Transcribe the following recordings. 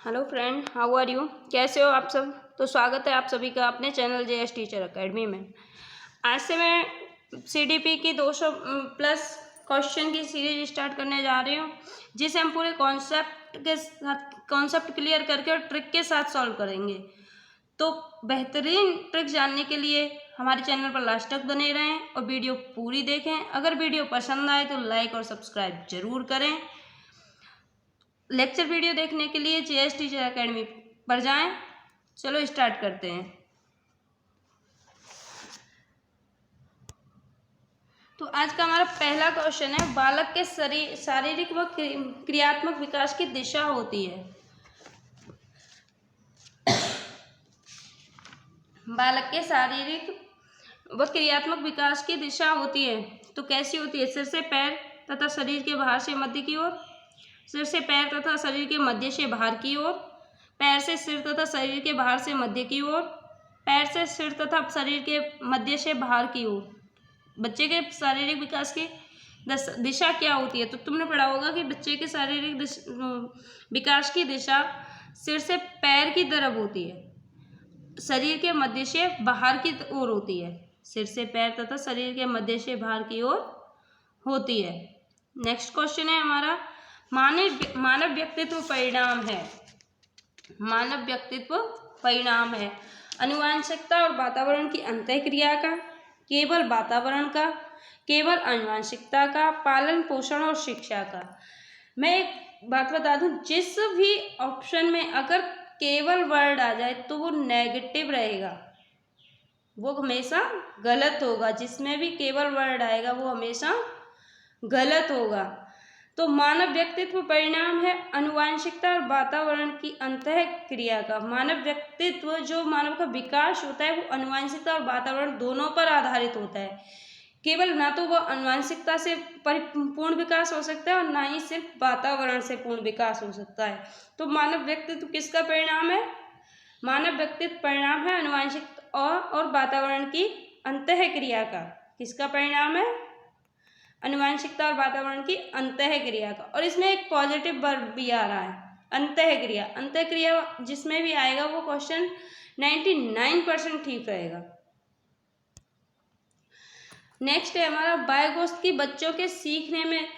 Hello friend, how are you? कैसे हो आप सब? तो स्वागत है आप सभी का अपने चैनल जेएस टीचर एकेडमी में। आज से मैं सीडीपी की 200 प्लस क्वेश्चन की सीरीज स्टार्ट करने जा रही हूँ, जिसे हम पूरे कॉन्सेप्ट क्लियर करके और ट्रिक के साथ सॉल्व करेंगे। तो बेहतरीन ट्रिक जानने के लिए हमारे चैनल पर लास्ट तक बने रहें और वीडियो पूरी देखें। अगर वीडियो पसंद आए तो लाइक और सब्सक्राइब जरूर करें। लेक्चर वीडियो देखने के लिए जेएस टीचर एकेडमी पर जाएं। चलो स्टार्ट करते हैं। तो आज का हमारा पहला क्वेश्चन है, बालक के शारीरिक व क्रियात्मक विकास की दिशा होती है। बालक के शारीरिक व क्रियात्मक विकास की दिशा होती है तो कैसी होती है? सिर से पैर तथा शरीर के बाहर से मध्य की ओर, सिर से पैर तथा शरीर के मध्य से बाहर की ओर, पैर से सिर तथा शरीर के बाहर से मध्य की ओर, पैर से सिर तथा शरीर के मध्य से बाहर की ओर। बच्चे के शारीरिक विकास की दिशा क्या होती है? तो तुमने पढ़ा होगा कि बच्चे के शारीरिक विकास की दिशा सिर से पैर की तरफ होती है, शरीर के मध्य से बाहर की ओर होती है। सिर से पैर तथा शरीर के मध्य से बाहर की ओर होती है। नेक्स्ट क्वेश्चन है हमारा, मानव व्यक्तित्व परिणाम है। मानव व्यक्तित्व परिणाम है आनुवंशिकता और वातावरण की अंतःक्रिया का, केवल वातावरण का, केवल आनुवंशिकता का, पालन पोषण और शिक्षा का। मैं एक बात बता दूं, जिस भी ऑप्शन में अगर केवल वर्ड आ जाए तो वो नेगेटिव रहेगा, वो हमेशा गलत होगा। जिसमें भी केवल वर्ड आएगा वो हमेशा गलत होगा। तो मानव व्यक्तित्व परिणाम है आनुवंशिकता और वातावरण की अंतःक्रिया का। मानव व्यक्तित्व, जो मानव का विकास होता है, वो आनुवंशिकता और वातावरण दोनों पर आधारित होता है। केवल ना तो वो आनुवंशिकता से पूर्ण विकास हो सकता है और ना ही सिर्फ वातावरण से पूर्ण विकास हो सकता है। तो मानव व्यक्तित्व किसका परिणाम है? मानव व्यक्तित्व परिणाम है आनुवंशिकता और वातावरण की अंतःक्रिया का। किसका परिणाम है? आनुवंशिकता और वातावरण की अंतःक्रिया का। और इसमें एक पॉजिटिव वर्ब भी आ रहा है, अंतःक्रिया। अंतःक्रिया जिसमें भी आएगा वो क्वेश्चन 99% ठीक रहेगा। नेक्स्ट है हमारा, वायगोत्स्की बच्चों के सीखने में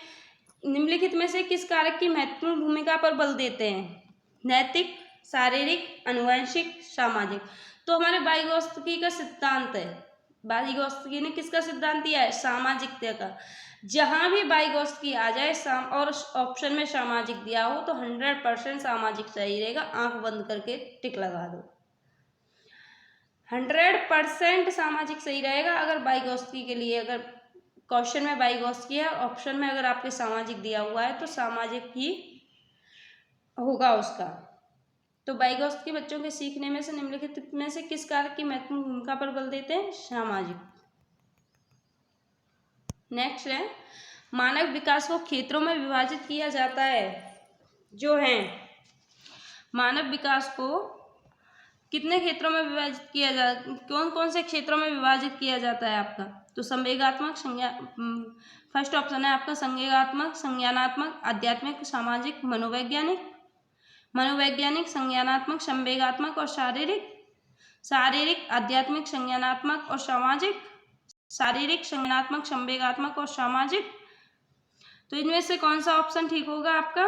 निम्नलिखित में से किस कारक की महत्वपूर्ण भूमिका पर बल देते हैं? नैतिक, शारीरिक, आनुवंशिक, सामाजिक। तो हमारे वायगोत्स्की का सिद्धांत है, वायगोत्स्की ने किसका सिद्धांत दिया है? सामाजिकता का। जहां भी वायगोत्स्की आ जाए और ऑप्शन में सामाजिक दिया हो तो 100% सामाजिक सही रहेगा। आंख बंद करके टिक लगा दो, 100% सामाजिक सही रहेगा। अगर वायगोत्स्की के लिए अगर क्वेश्चन में वायगोत्स्की है, ऑप्शन में अगर आपके सामाजिक दिया हुआ है तो सामाजिक ही होगा उसका। तो वायगोत्स्की बच्चों के सीखने में से निम्नलिखित में से किस कारक की महत्वपूर्ण भूमिका पर बल देते हैं? सामाजिक। नेक्स्ट है, मानव विकास को क्षेत्रों में विभाजित किया जाता है। जो है मानव विकास को कितने क्षेत्रों में विभाजित किया कौन कौन से क्षेत्रों में विभाजित किया जाता है आपका? तो संवेगात्मक, फर्स्ट ऑप्शन है आपका संवेगात्मक, संज्ञानात्मक, आध्यात्मिक, सामाजिक, मनोवैज्ञानिक। मनोवैज्ञानिक, संज्ञानात्मक, संवेगात्मक और शारीरिक। शारीरिक, आध्यात्मिक, संज्ञानात्मक और सामाजिक। शारीरिक, संज्ञानात्मक, संवेगात्मक और सामाजिक। तो इनमें से कौन सा ऑप्शन ठीक होगा आपका?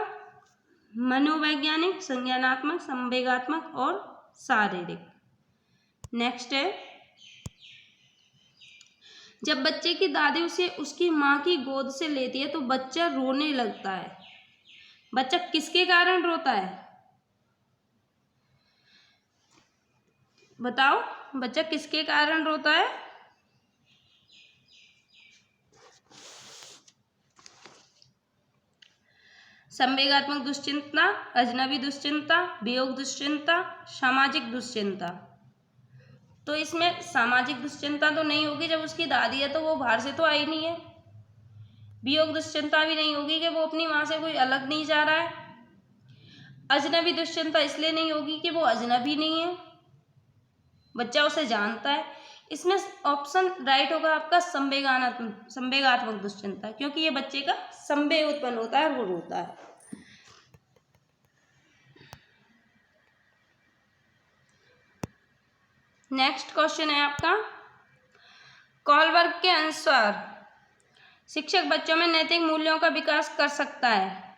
मनोवैज्ञानिक, संज्ञानात्मक, संवेगात्मक और शारीरिक। नेक्स्ट है, जब बच्चे की दादी उसे उसकी माँ की गोद से लेती है तो बच्चा रोने लगता है। बच्चा किसके कारण रोता है? बताओ, बच्चा किसके कारण रोता है? संवेगात्मक दुश्चिंता, अजनबी दुश्चिंता, वियोग दुश्चिंता, सामाजिक दुश्चिंता। तो इसमें सामाजिक दुश्चिंता तो नहीं होगी, जब उसकी दादी है तो वो बाहर से तो आई नहीं है। वियोग दुश्चिंता भी नहीं होगी कि वो अपनी माँ से कोई अलग नहीं जा रहा है। अजनबी दुश्चिंता इसलिए नहीं होगी कि वो अजनबी नहीं है, बच्चा उसे जानता है। इसमें ऑप्शन राइट होगा आपका संवेगात्मक दुश्चिंता, क्योंकि ये बच्चे का संवेग उत्पन्न होता है और वो रोता है। नेक्स्ट क्वेश्चन है आपका, कॉलबर्ग के अनुसार शिक्षक बच्चों में नैतिक मूल्यों का विकास कर सकता है।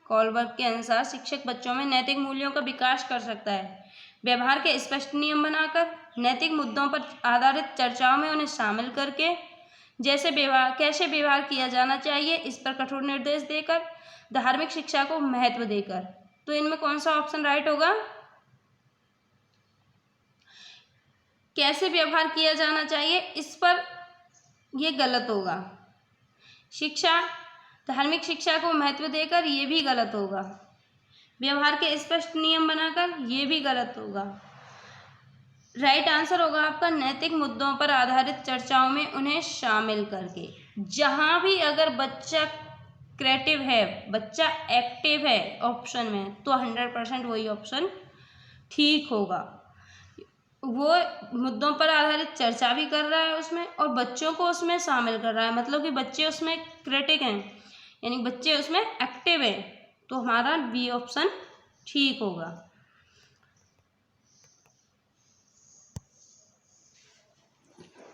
कॉलबर्ग के अनुसार शिक्षक बच्चों में नैतिक मूल्यों का विकास कर सकता है व्यवहार के स्पष्ट नियम बनाकर, नैतिक मुद्दों पर आधारित चर्चाओं में उन्हें शामिल करके, कैसे व्यवहार किया जाना चाहिए इस पर कठोर निर्देश देकर, धार्मिक शिक्षा को महत्व देकर। तो इनमें कौन सा ऑप्शन राइट होगा? कैसे व्यवहार किया जाना चाहिए इस पर ये गलत होगा। धार्मिक शिक्षा को महत्व देकर ये भी गलत होगा। व्यवहार के स्पष्ट नियम बनाकर ये भी गलत होगा। राइट आंसर होगा आपका नैतिक मुद्दों पर आधारित चर्चाओं में उन्हें शामिल करके। जहां भी अगर बच्चा क्रिएटिव है, बच्चा एक्टिव है ऑप्शन में, तो 100% वही ऑप्शन ठीक होगा। वो मुद्दों पर आधारित चर्चा भी कर रहा है उसमें और बच्चों को उसमें शामिल कर रहा है, मतलब कि बच्चे उसमें क्रिटिक हैं, यानी बच्चे उसमें एक्टिव हैं, तो हमारा बी ऑप्शन ठीक होगा।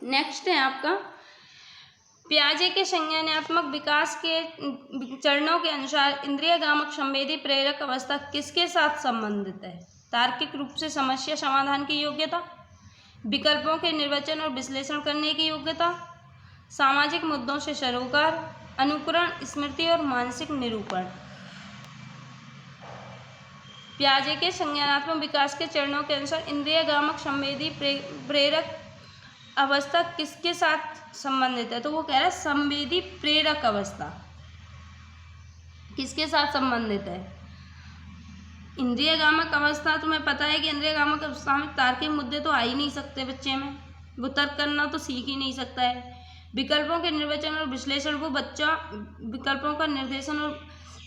नेक्स्ट है आपका, पियाजे के संज्ञानात्मक विकास के चरणों के अनुसार इंद्रिय गामक संवेदी प्रेरक अवस्था किसके साथ संबंधित है? तार्किक रूप से समस्या समाधान की योग्यता, विकल्पों के निर्वचन और विश्लेषण करने की योग्यता, सामाजिक मुद्दों से सरोकार, अनुकरण, स्मृति और मानसिक निरूपण। पियाजे के संज्ञानात्मक विकास के चरणों के अनुसार इंद्रिय गामक संवेदी प्रेरक अवस्था किसके साथ संबंधित है? तो वो कह रहा है संवेदी प्रेरक अवस्था किसके साथ संबंधित है? इंद्रिय गामक अवस्था, तुम्हें पता है कि इंद्रिय गामक अवस्था में तार्किक मुद्दे तो आ ही नहीं सकते बच्चे में, वो तर्क करना तो सीख ही नहीं सकता है। विकल्पों के निर्वचन और विश्लेषण, वो बच्चा विकल्पों का निर्देशन और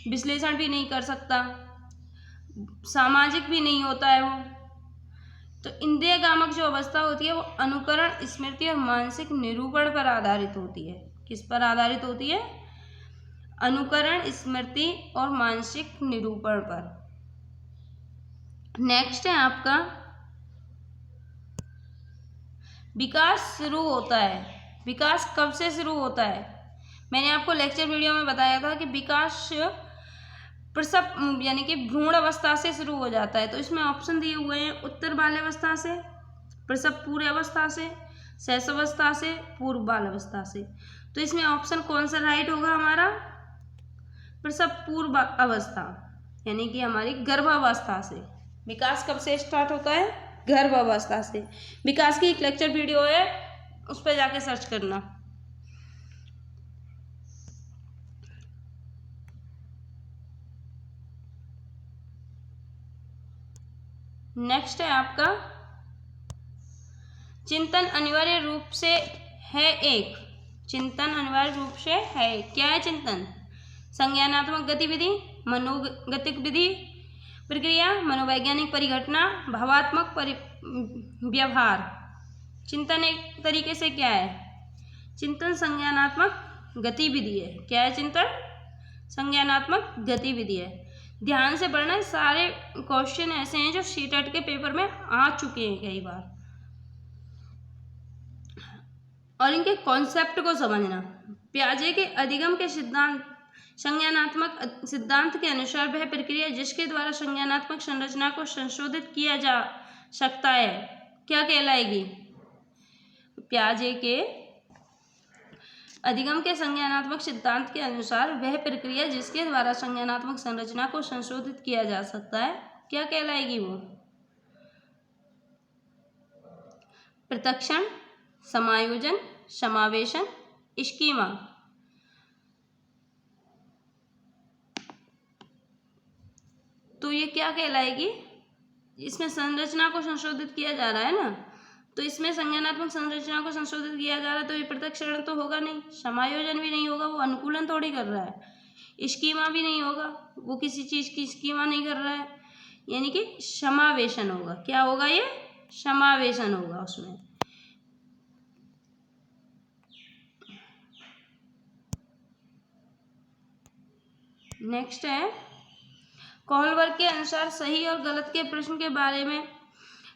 विश्लेषण भी नहीं कर सकता, सामाजिक भी नहीं होता है वो। तो इंद्रिय गामक जो अवस्था होती है वो अनुकरण, स्मृति और मानसिक निरूपण पर आधारित होती है। किस पर आधारित होती है? अनुकरण, स्मृति और मानसिक निरूपण पर। नेक्स्ट है आपका, विकास शुरू होता है, विकास कब से शुरू होता है? मैंने आपको लेक्चर वीडियो में बताया था कि विकास प्रसव यानी कि भ्रूण अवस्था से शुरू हो जाता है। तो इसमें ऑप्शन दिए हुए हैं, उत्तर बाल्यावस्था से, प्रसव पूर्व अवस्था से, शैशवावस्था से, पूर्व बाल अवस्था से। तो इसमें ऑप्शन कौन सा राइट होगा हमारा? प्रसव पूर्व अवस्था, यानी कि हमारी गर्भावस्था से। विकास कब से स्टार्ट होता है? गर्भावस्था से। विकास की एक लेक्चर वीडियो है, उस पर जाके सर्च करना। नेक्स्ट है आपका, चिंतन अनिवार्य रूप से है एक। चिंतन अनिवार्य रूप से है, क्या है चिंतन? संज्ञानात्मक गतिविधि, मनोगतिक विधि प्रक्रिया, मनोवैज्ञानिक परिघटना, भावात्मक व्यवहार। चिंतन एक तरीके से क्या है? चिंतन संज्ञानात्मक गतिविधि है। क्या है चिंतन? संज्ञानात्मक गतिविधि है। ध्यान से पढ़ना, सारे क्वेश्चन ऐसे हैं जो सीटेट के पेपर में आ चुके हैं कई बार, और इनके कॉन्सेप्ट को समझना। पियाजे के अधिगम के सिद्धांत, संज्ञानात्मक सिद्धांत के अनुसार वह प्रक्रिया जिसके द्वारा संज्ञानात्मक संरचना को संशोधित किया जा सकता है क्या कहलाएगी? पियाजे के अधिगम के संज्ञानात्मक सिद्धांत के अनुसार वह प्रक्रिया जिसके द्वारा संज्ञानात्मक संरचना को संशोधित किया जा सकता है, क्या कहलाएगी वो? पृथक्षण, समायोजन, समावेशन, स्कीमा। तो ये क्या कहलाएगी? इसमें संरचना को संशोधित किया जा रहा है ना, तो इसमें संज्ञानात्मक संरचना को संशोधित किया जा रहा है, तो ये पृथक्करण तो होगा नहीं, समायोजन भी नहीं होगा, वो अनुकूलन थोड़ी कर रहा है, स्कीमा भी नहीं होगा, वो किसी चीज़ की स्कीमा नहीं कर रहा है, यानी कि समावेशन होगा। क्या होगा? ये समावेशन होगा उसमें। नेक्स्ट है, कॉलबर्ग के अनुसार सही और गलत के प्रश्न के बारे में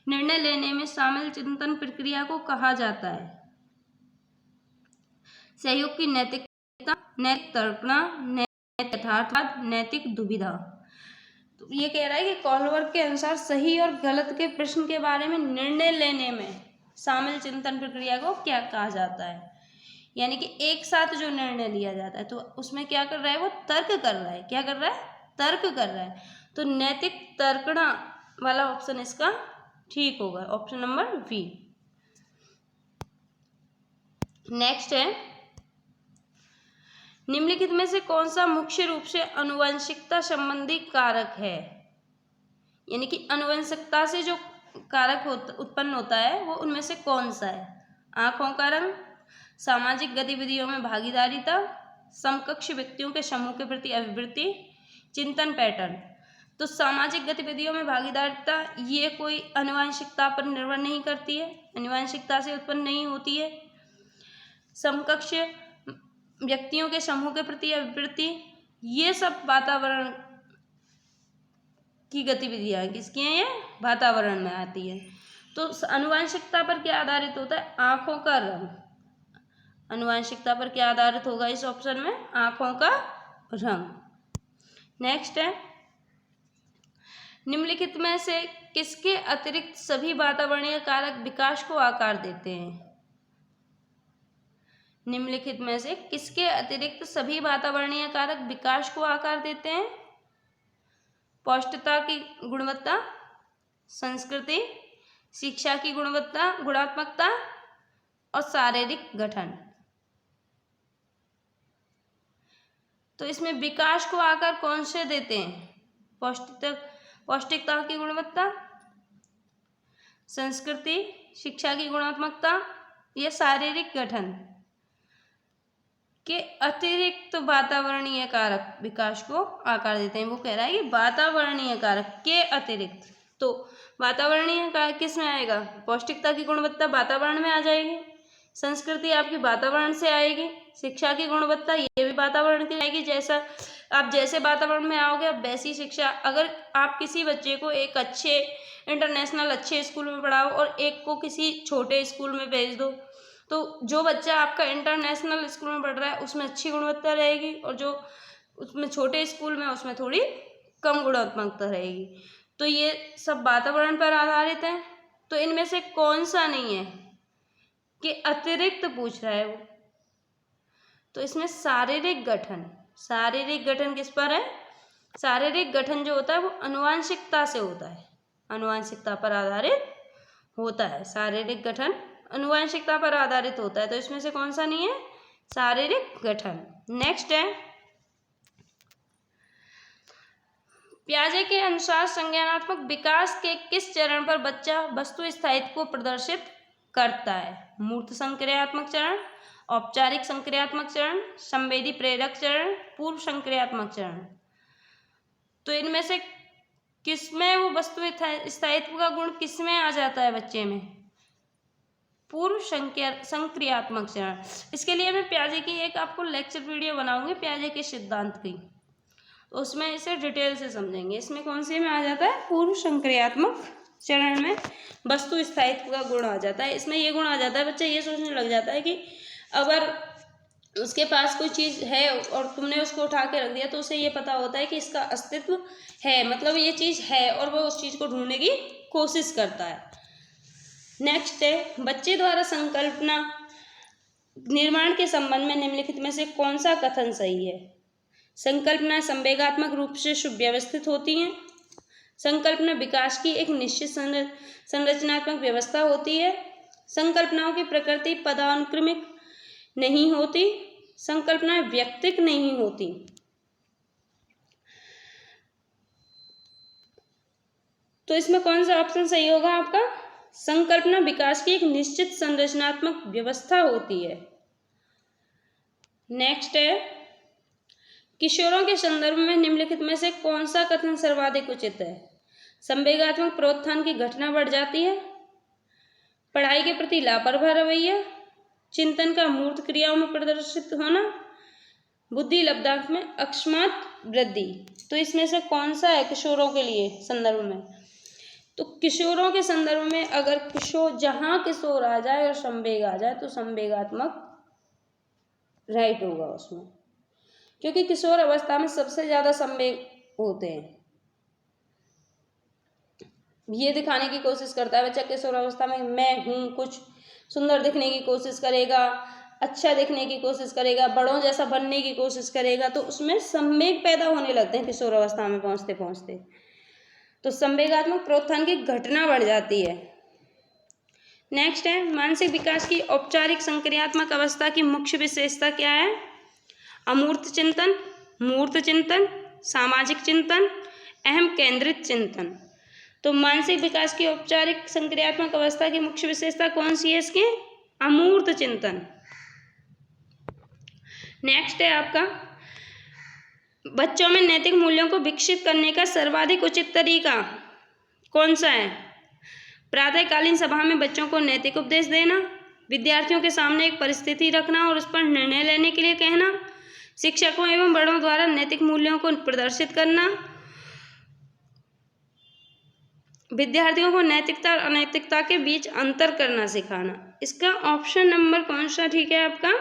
निर्णय लेने में शामिल चिंतन प्रक्रिया को कहा जाता है? सहयोग की नैतिकता, नैतिक तर्कना, नैतिक यथार्थवाद, नैतिक दुविधा। तो ये कह रहा है कि कॉलवर्ग के अनुसार सही और गलत के प्रश्न के बारे में निर्णय लेने में शामिल चिंतन प्रक्रिया को क्या कहा जाता है? यानी कि एक साथ जो निर्णय लिया जाता है, तो उसमें क्या कर रहा है? वो तर्क कर रहा है। क्या कर रहा है? तर्क कर रहा है। तो नैतिक तर्कना वाला ऑप्शन इसका ठीक होगा, ऑप्शन नंबर बी। नेक्स्ट है, निम्नलिखित में से कौन सा मुख्य रूप से आनुवंशिकता संबंधी कारक है? यानी कि आनुवंशिकता से जो कारक उत्पन्न होता है वो उनमें से कौन सा है? आंखों का रंग, सामाजिक गतिविधियों में भागीदारिता, समकक्ष व्यक्तियों के समूह के प्रति अभिवृत्ति, चिंतन पैटर्न। तो सामाजिक गतिविधियों में भागीदारिता ये कोई आनुवंशिकता पर निर्भर नहीं करती है, आनुवंशिकता से उत्पन्न नहीं होती है। समकक्ष व्यक्तियों के समूह के प्रति अभिवृत्ति, ये सब वातावरण की गतिविधियां किसकी हैं? ये वातावरण में आती है। तो आनुवंशिकता पर क्या आधारित होता है? आंखों का रंग। आनुवंशिकता पर क्या आधारित होगा इस ऑप्शन में? आंखों का रंग। नेक्स्ट है, निम्नलिखित में से किसके अतिरिक्त सभी वातावरणीय कारक विकास को आकार देते हैं? निम्नलिखित में से किसके अतिरिक्त सभी वातावरणीय कारक विकास को आकार देते हैं? पौष्टिकता की गुणवत्ता, संस्कृति, शिक्षा की गुणवत्ता, गुणात्मकता और शारीरिक गठन। तो इसमें विकास को आकार कौन से देते हैं? पौष्टिकता की गुणवत्ता, संस्कृति, शिक्षा की गुणात्मकता या शारीरिक गठन के अतिरिक्त वातावरणीय कारक विकास को आकार देते हैं। वो कह रहा है कि वातावरणीय कारक के अतिरिक्त। तो वातावरणीय कारक किस में आएगा? पौष्टिकता की गुणवत्ता वातावरण में आ जाएगी, संस्कृति आपकी वातावरण से आएगी, शिक्षा की गुणवत्ता ये भी वातावरण की आएगी। जैसा आप जैसे वातावरण में आओगे आप वैसी शिक्षा। अगर आप किसी बच्चे को एक अच्छे इंटरनेशनल अच्छे स्कूल में पढ़ाओ और एक को किसी छोटे स्कूल में भेज दो, तो जो बच्चा आपका इंटरनेशनल स्कूल में पढ़ रहा है उसमें अच्छी गुणवत्ता रहेगी और जो उसमें छोटे स्कूल में उसमें थोड़ी कम गुणात्मकता रहेगी। तो ये सब वातावरण पर आधारित है। तो इनमें से कौन सा नहीं है कि अतिरिक्त पूछ रहा है वो? तो इसमें शारीरिक गठन। शारीरिक गठन किस पर है? शारीरिक गठन जो होता है वो आनुवंशिकता से होता है, आनुवंशिकता पर आधारित होता है। शारीरिक गठन आनुवंशिकता पर आधारित होता है। तो इसमें से कौन सा नहीं है? शारीरिक गठन। नेक्स्ट है, पियाजे के अनुसार संज्ञानात्मक विकास के किस चरण पर बच्चा वस्तु स्थायित्व को प्रदर्शित करता है? मूर्त संक्रियात्मक चरण, औपचारिक संक्रियात्मक चरण, संवेदी प्रेरक चरण, पूर्व संक्रियात्मक चरण। तो इनमें से किसमें वो वस्तु स्थायित्व का गुण किसमें आ जाता है बच्चे में? पूर्व संक्रियात्मक चरण। इसके लिए मैं पियाजे की एक आपको लेक्चर वीडियो बनाऊंगी, पियाजे के सिद्धांत की, तो उसमें इसे डिटेल से समझेंगे। इसमें कौन से में आ जाता है? पूर्व संक्रियात्मक चरण में वस्तु स्थायित्व का गुण आ जाता है। इसमें ये गुण आ जाता है, बच्चा ये सोचने लग जाता है कि अगर उसके पास कोई चीज़ है और तुमने उसको उठा के रख दिया तो उसे ये पता होता है कि इसका अस्तित्व है, मतलब ये चीज़ है, और वो उस चीज़ को ढूंढने की कोशिश करता है। नेक्स्ट है, बच्चे द्वारा संकल्पना निर्माण के संबंध में निम्नलिखित में से कौन सा कथन सही है? संकल्पना संवेगात्मक रूप से सुव्यवस्थित होती हैं। संकल्पना विकास की एक निश्चित संरचनात्मक व्यवस्था होती है। संकल्पनाओं की प्रकृति पदानुक्रमिक नहीं होती। संकल्पनाएं व्यक्तिक नहीं होती। तो इसमें कौन सा ऑप्शन सही होगा आपका? संकल्पना विकास की एक निश्चित संरचनात्मक व्यवस्था होती है। नेक्स्ट है, किशोरों के संदर्भ में निम्नलिखित में से कौन सा कथन सर्वाधिक उचित है? संवेगात्मक प्रोत्थान की घटना बढ़ जाती है, पढ़ाई के प्रति लापरवाह रवैया, चिंतन का मूर्त क्रियाओं में प्रदर्शित होना, बुद्धि लब्धांक में अकस्मात वृद्धि। तो इसमें से कौन सा है किशोरों के लिए संदर्भ में? तो किशोरों के संदर्भ में अगर जहाँ किशोर आ जाए और संवेग आ जाए तो संवेगात्मक राइट होगा उसमें, क्योंकि किशोर अवस्था में सबसे ज्यादा संवेग होते हैं। ये दिखाने की कोशिश करता है बच्चा किशोर अवस्था में, मैं हूँ, कुछ सुंदर दिखने की कोशिश करेगा, अच्छा दिखने की कोशिश करेगा, बड़ों जैसा बनने की कोशिश करेगा, तो उसमें संवेग पैदा होने लगते हैं किशोर अवस्था में पहुंचते पहुंचते। तो संवेगात्मक प्रोत्थान की घटना बढ़ जाती है। नेक्स्ट है मानसिक विकास की औपचारिक संक्रियात्मक अवस्था की मुख्य विशेषता क्या है? अमूर्त चिंतन, मूर्त चिंतन, सामाजिक चिंतन, अहम केंद्रित चिंतन। तो मानसिक विकास की औपचारिक संक्रियात्मक अवस्था की मुख्य विशेषता कौन सी है इसके? अमूर्त चिंतन। नेक्स्ट है आपका बच्चों में नैतिक मूल्यों को विकसित करने का सर्वाधिक उचित तरीका कौन सा है? प्रातःकालीन सभा में बच्चों को नैतिक उपदेश देना, विद्यार्थियों के सामने एक परिस्थिति रखना और उस पर निर्णय लेने के लिए कहना, शिक्षकों एवं बड़ों द्वारा नैतिक मूल्यों को प्रदर्शित करना, विद्यार्थियों को नैतिकता और अनैतिकता के बीच अंतर करना सिखाना। इसका ऑप्शन नंबर कौन सा ठीक है आपका?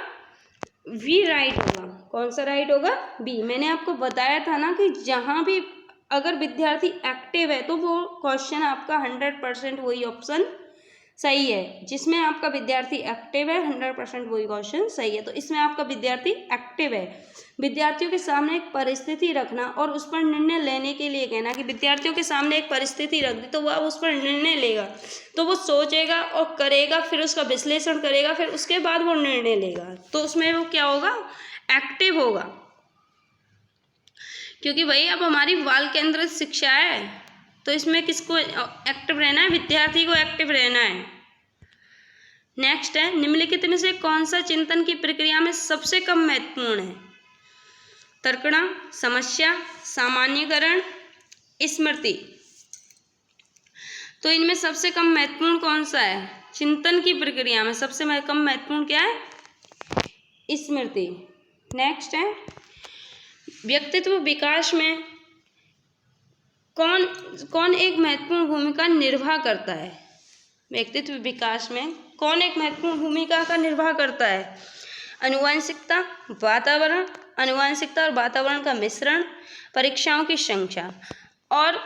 बी राइट होगा। कौन सा राइट होगा? बी। मैंने आपको बताया था ना कि जहाँ भी अगर विद्यार्थी एक्टिव है तो वो क्वेश्चन आपका 100% वही ऑप्शन सही है। जिसमें आपका विद्यार्थी एक्टिव है 100% वही क्वेश्चन सही है। तो इसमें आपका विद्यार्थी एक्टिव है। विद्यार्थियों के सामने एक परिस्थिति रखना और उस पर निर्णय लेने के लिए कहना कि विद्यार्थियों के सामने एक परिस्थिति रख दी तो वह उस पर निर्णय लेगा, तो वो सोचेगा और करेगा, फिर उसका विश्लेषण करेगा, फिर उसके बाद वो निर्णय लेगा। तो उसमें वो क्या होगा? एक्टिव होगा। क्योंकि भाई अब हमारी बाल केंद्रित शिक्षा है तो इसमें किसको एक्टिव रहना है? विद्यार्थी को एक्टिव रहना है। नेक्स्ट है निम्नलिखित में से कौन सा चिंतन की प्रक्रिया में सबसे कम महत्वपूर्ण है? तर्कणा, समस्या, सामान्यीकरण, स्मृति। तो इनमें सबसे कम महत्वपूर्ण कौन सा है? चिंतन की प्रक्रिया में सबसे कम महत्वपूर्ण क्या है? स्मृति। नेक्स्ट है व्यक्तित्व विकास में कौन एक महत्वपूर्ण भूमिका निर्वाह करता है? व्यक्तित्व विकास में कौन एक महत्वपूर्ण भूमिका का निर्वाह करता है? आनुवंशिकता, वातावरण, आनुवंशिकता और वातावरण का मिश्रण, परीक्षाओं की संख्या। और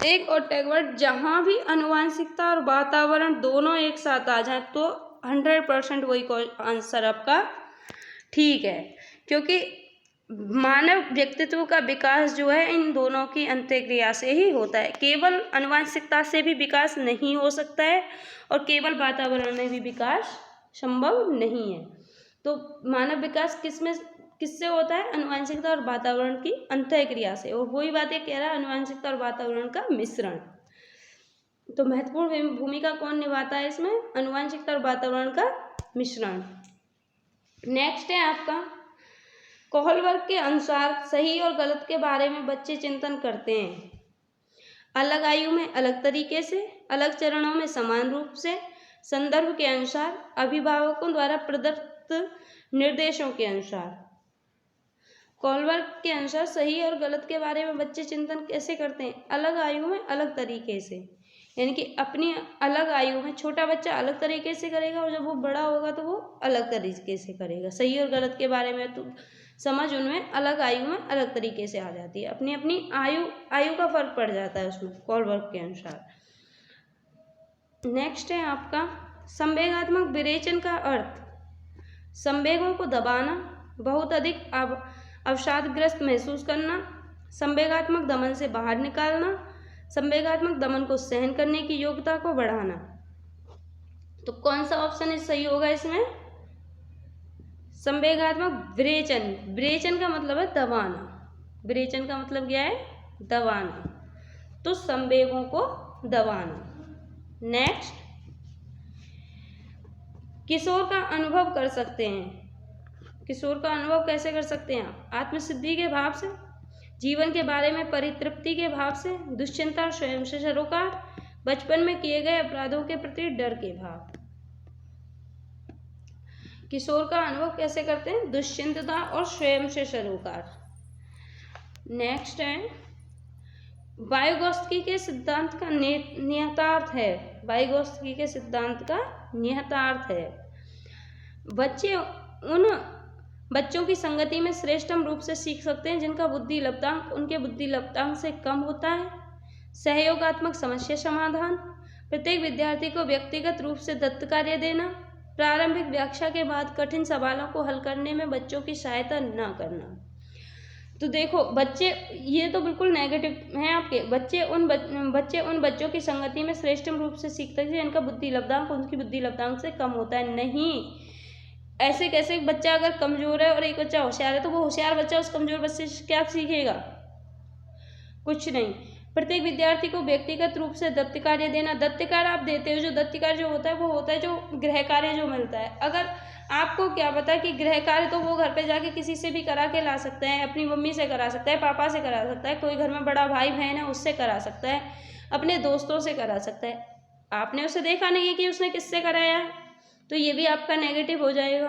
एक और टैगवर्ड, जहाँ भी आनुवंशिकता और वातावरण दोनों एक साथ आ जाए तो 100% वही आंसर आपका ठीक है। क्योंकि मानव व्यक्तित्व का विकास जो है इन दोनों की अंतःक्रिया से ही होता है। केवल आनुवंशिकता से भी विकास नहीं हो सकता है और केवल वातावरण में भी विकास संभव नहीं है। तो मानव विकास किससे होता है? आनुवंशिकता और वातावरण की अंतःक्रिया से। और वही बातें कह रहा है, आनुवंशिकता और वातावरण का मिश्रण। तो महत्वपूर्ण भूमिका कौन निभाता है इसमें? आनुवंशिकता और वातावरण का मिश्रण। नेक्स्ट है आपका कोहलबर्ग के अनुसार सही और गलत के बारे में बच्चे चिंतन करते हैं अलग आयु में अलग तरीके से, अलग चरणों में समान रूप से, संदर्भ के अनुसार, अभिभावकों द्वारा प्रदत्त निर्देशों के अनुसार। कोहलबर्ग के अनुसार सही और गलत के बारे में बच्चे चिंतन कैसे करते हैं? अलग आयु में अलग तरीके से, यानी कि अपनी अलग आयु में छोटा बच्चा अलग तरीके से करेगा और जब वो बड़ा होगा तो वो अलग तरीके से करेगा। सही और गलत के बारे में तो समझ उनमें अलग आयु में अलग तरीके से आ जाती है। अपनी अपनी आयु का फर्क पड़ जाता है उसमें कोहलबर्ग के अनुसार। नेक्स्ट है आपका संवेगात्मक विरेचन का अर्थ संवेगों को दबाना, बहुत अधिक अवसादग्रस्त महसूस करना, संवेगात्मक दमन से बाहर निकालना, संवेगात्मक दमन को सहन करने की योग्यता को बढ़ाना। तो कौन सा ऑप्शन सही होगा इसमें? संवेगात्मक विरेचन। विरेचन का मतलब है दबाना। विरेचन का मतलब क्या है? दबाना। तो संवेगों को दबाना। नेक्स्ट, किशोर का अनुभव कर सकते हैं। किशोर का अनुभव कैसे कर सकते हैं? आत्मसिद्धि के भाव से, जीवन के बारे में परितृप्ति के भाव से, दुश्चिंता और स्वयं से सरोकार, बचपन में किए गए अपराधों के प्रति डर के भाव। किशोर का अनुभव कैसे करते हैं? दुश्चिंतता और स्वयं से सरोकार। नेक्स्ट है वाइगोत्स्की के सिद्धांत का निहितार्थ है। वाइगोत्स्की के सिद्धांत का निहितार्थ है बच्चे उन बच्चों की संगति में श्रेष्ठतम रूप से सीख सकते हैं जिनका बुद्धि लब्धांक उनके बुद्धि लब्धांक से कम होता है। सहयोगात्मक समस्या समाधान, प्रत्येक विद्यार्थी को व्यक्तिगत रूप से दत्त कार्य देना, प्रारंभिक व्याख्या के बाद कठिन सवालों को हल करने में बच्चों की सहायता न करना। तो देखो बच्चे, ये तो बिल्कुल नेगेटिव हैं आपके। बच्चे उन बच्चों की संगति में श्रेष्ठतम रूप से सीखते हैं जिनका बुद्धि लब्धांक उनकी बुद्धि लब्धांक से कम होता है। नहीं, ऐसे कैसे? बच्चा अगर कमजोर है और एक बच्चा होशियार है तो वो होशियार बच्चा उस कमजोर बच्चे से क्या सीखेगा? कुछ नहीं। प्रत्येक विद्यार्थी को व्यक्तिगत रूप से दत्त कार्य देना। दत्त कार्य आप देते हो, जो दत्त कार्य जो होता है वो होता है जो गृह कार्य जो मिलता है। अगर आपको क्या पता कि गृह कार्य तो वो घर पे जाके किसी से भी करा के ला सकते हैं, अपनी मम्मी से करा सकता है, पापा से करा सकता है, कोई घर में बड़ा भाई बहन है उससे करा सकता है, अपने दोस्तों से करा सकता है। आपने उसे देखा नहीं है कि उसने किससे कराया है, तो ये भी आपका नेगेटिव हो जाएगा।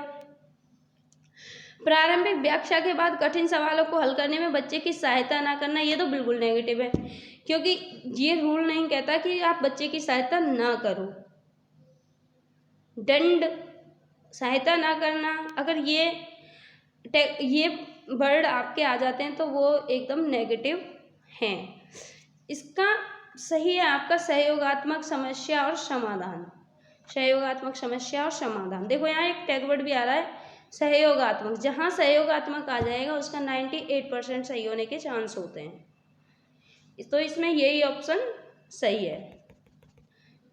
प्रारंभिक व्याख्या के बाद कठिन सवालों को हल करने में बच्चे की सहायता ना करना, ये तो बिल्कुल नेगेटिव है, क्योंकि ये रूल नहीं कहता कि आप बच्चे की सहायता ना करो। दंड, सहायता ना करना, अगर ये वर्ड आपके आ जाते हैं तो वो एकदम नेगेटिव हैं। इसका सही है आपका सहयोगात्मक समस्या और समाधान। सहयोगात्मक समस्या और समाधान। देखो यहाँ एक टैग वर्ड भी आ रहा है सहयोगात्मक। जहाँ सहयोगात्मक आ जाएगा उसका 98% सही होने के चांस होते हैं, तो इसमें यही ऑप्शन सही है।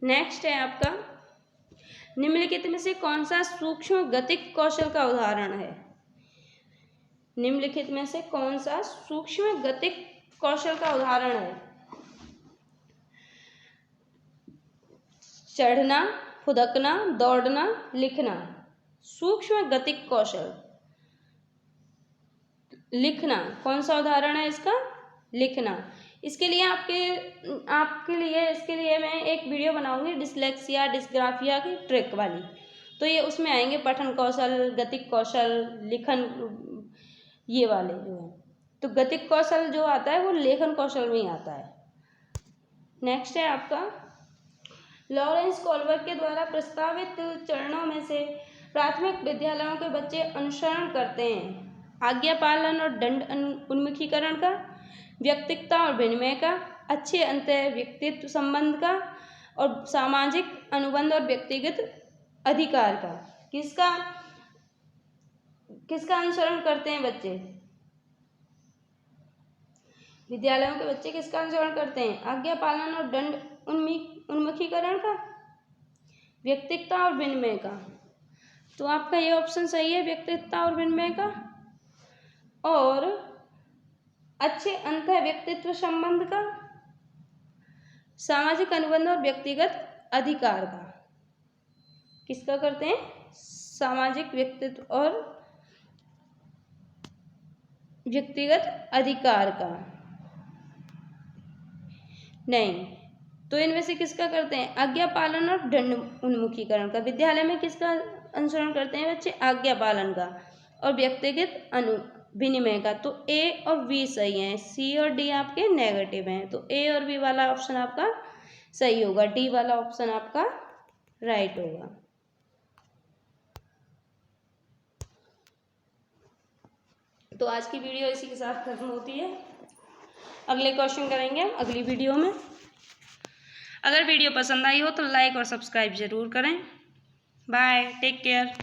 नेक्स्ट है आपका, निम्नलिखित में से कौन सा सूक्ष्म गतिक कौशल का उदाहरण है? निम्नलिखित में से कौन सा सूक्ष्म गतिक कौशल का उदाहरण है? चढ़ना, फुदकना, दौड़ना, लिखना। सूक्ष्म गतिक कौशल। लिखना कौन सा उदाहरण है इसका? लिखना। इसके लिए इसके लिए मैं एक वीडियो बनाऊंगी डिसलेक्सिया डिस्ग्राफिया की ट्रिक वाली, तो ये उसमें आएंगे पठन कौशल, गतिक कौशल, लिखन, ये वाले जो है। तो गतिक कौशल जो आता है वो लेखन कौशल में ही आता है। नेक्स्ट है आपका, लॉरेंस कोलबर्ग के द्वारा प्रस्तावित चरणों में से प्राथमिक विद्यालयों के बच्चे अनुसरण करते हैं आज्ञा पालन और दंड उन्मुखीकरण का, व्यक्तिकता और विनिमय का, अच्छे अंतः व्यक्तित्व संबंध का, और सामाजिक अनुबंध और व्यक्तिगत अधिकार का। किसका अनुसरण करते हैं बच्चे? विद्यालयों के बच्चे किसका अनुसरण करते हैं? आज्ञा पालन और दंड उन्मुखीकरण का, व्यक्तिकता और विनिमय का। तो आपका ये ऑप्शन सही है, व्यक्तिकता और विनिमय का। और अच्छे अंतः व्यक्तित्व संबंध का, सामाजिक अनुबंध और व्यक्तिगत अधिकार का। किसका करते हैं? सामाजिक व्यक्तित्व और व्यक्तिगत अधिकार का। नहीं, तो इनमें से किसका करते हैं? आज्ञा पालन और दंड उन्मुखीकरण का। विद्यालय में किसका अनुसरण करते हैं बच्चे? आज्ञा पालन का और व्यक्तिगत विनिमय का। तो ए और बी सही है, सी और डी आपके नेगेटिव हैं, तो ए और बी वाला ऑप्शन आपका सही होगा, डी वाला ऑप्शन आपका राइट होगा। तो आज की वीडियो इसी के साथ खत्म होती है। अगले क्वेश्चन करेंगे हम अगली वीडियो में। अगर वीडियो पसंद आई हो तो लाइक और सब्सक्राइब जरूर करें। Bye, take care.